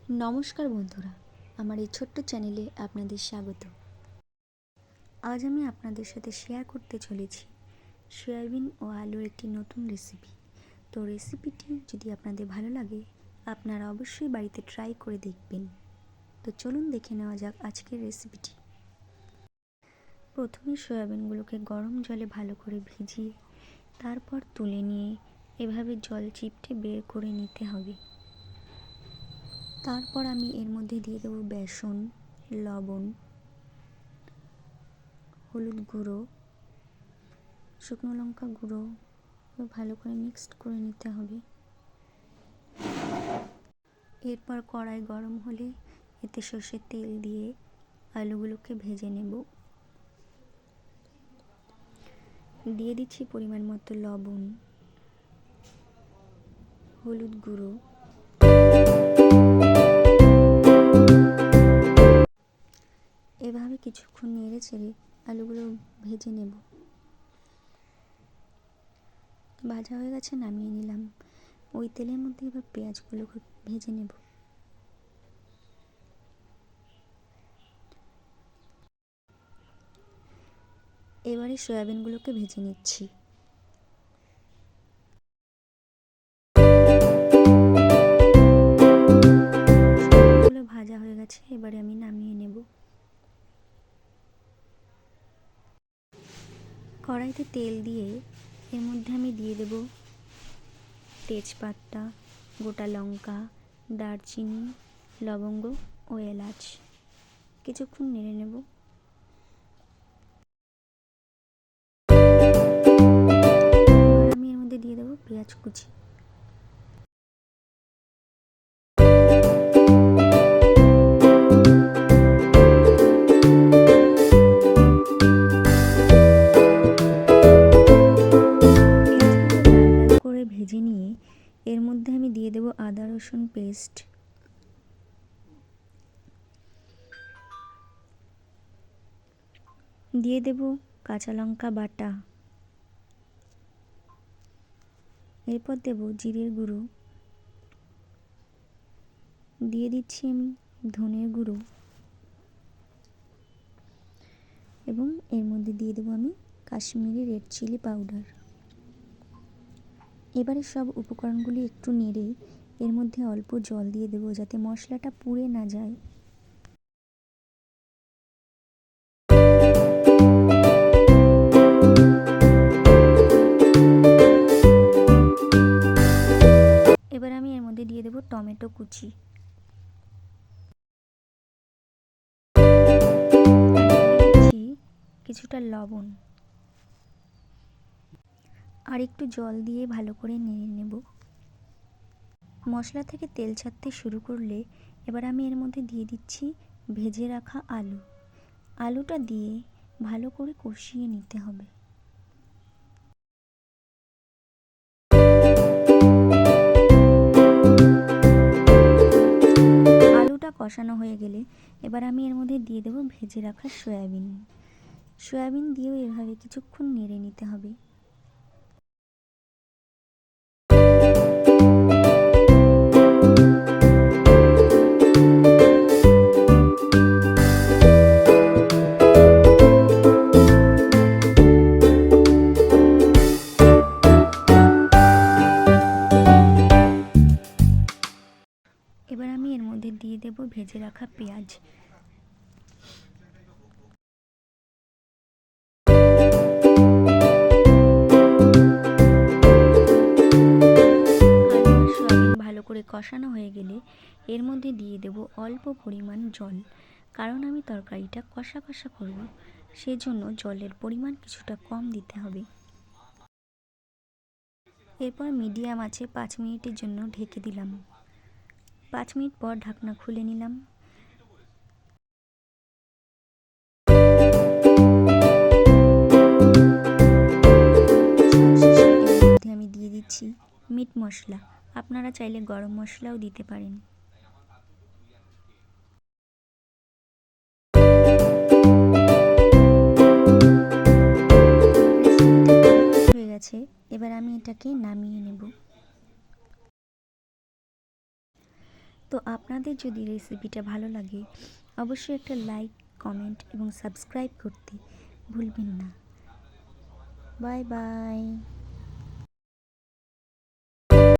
নমস্কার বন্ধুরা, আমার এই ছোট্ট চ্যানেলে আপনাদের স্বাগত। আজ আমি আপনাদের সাথে শেয়ার করতে চলেছি সয়াবিন ও আলুর একটি নতুন রেসিপি। তো রেসিপিটি যদি আপনাদের ভালো লাগে, আপনারা অবশ্যই বাড়িতে ট্রাই করে দেখবেন। তো চলুন দেখে নেওয়া যাক আজকের রেসিপিটি। প্রথমে সয়াবিনগুলোকে গরম জলে ভালো করে ভিজিয়ে তারপর তুলে নিয়ে এভাবে জল চিপটে বের করে নিতে হবে। তারপর আমি এর মধ্যে দিয়ে দেবো বেসন, লবণ, হলুদ গুঁড়ো, শুকনো লঙ্কা গুঁড়ো, ভালো করে মিক্সড করে নিতে হবে। এরপর কড়াই গরম হলে এতে সর্ষের তেল দিয়ে আলুগুলোকে ভেজে নেব। দিয়ে দিচ্ছি পরিমাণ মতো লবণ, হলুদ গুঁড়ো, এভাবে কিছুক্ষণ নেড়ে চেড়ে আলুগুলো ভেজে নেব। ভাজা হয়ে গেছে, নামিয়ে নিলাম। ওই তেলের মধ্যে এবার পেঁয়াজগুলোকে ভেজে নেব। এবারে সয়াবিনগুলোকে ভেজে নিচ্ছি। সয়াবিনগুলো ভাজা হয়ে গেছে, এবারে আমি নামিয়ে নেব। কড়াইতে তেল দিয়ে এর মধ্যে আমি দিয়ে দেব তেজপাতা, গোটা লঙ্কা, দারচিনি, লবঙ্গ ও এলাচ। কিছুক্ষণ নেড়ে নেব। আমি এর মধ্যে দিয়ে দেবো পেঁয়াজ কুচি। করে ভেজে নিয়ে এর মধ্যে আমি দিয়ে দেবো আদা রসুন পেস্ট, দিয়ে দেব কাঁচা লঙ্কা বাটা, এরপর দেব জিরের গুঁড়ো, দিয়ে দিচ্ছি আমি ধনের গুঁড়ো এবং এর মধ্যে দিয়ে দেবো আমি কাশ্মীরি রেড চিলি পাউডার। এবারে সব উপকরণগুলি একটু নেড়ে এর মধ্যে অল্প জল দিয়ে দেবো যাতে মশলাটা পুড়ে না যায়। এবার আমি এর মধ্যে দিয়ে দেবো টমেটো কুচি, কিছুটা লবণ আর একটু জল দিয়ে ভালো করে নেড়ে নেব। মশলা থেকে তেল ছাড়তে শুরু করলে এবার আমি এর মধ্যে দিয়ে দিচ্ছি ভেজে রাখা আলু। আলুটা দিয়ে ভালো করে কষিয়ে নিতে হবে। আলুটা কষানো হয়ে গেলে এবার আমি এর মধ্যে দিয়ে দেবো ভেজে রাখা সয়াবিন। সয়াবিন দিয়েও এভাবে কিছুক্ষণ নেড়ে নিতে হবে। এবার আমি এর মধ্যে দিয়ে দেব ভেজে রাখা পেঁয়াজ। ভালো করে কষানো হয়ে গেলে এর মধ্যে দিয়ে দেব অল্প পরিমাণ জল, কারণ আমি তরকারিটা কষা কষা করব, সেজন্য জলের পরিমাণ কিছুটা কম দিতে হবে। এরপর মিডিয়াম আঁচে 5 মিনিটের জন্য ঢেকে দিলাম। 5 মিনিট পর ঢাকনা খুলে নিলাম। আমি দিয়ে দিচ্ছি মিট মশলা, আপনারা চাইলে গরম মশলাও দিতে পারেন। হয়ে গেছে, এবার আমি এটাকে নামিয়ে নেব। তো আপনাদের যদি রেসিপিটা ভালো লাগে অবশ্যই একটা লাইক, কমেন্ট এবং সাবস্ক্রাইব করতে ভুলবেন না। Bye bye.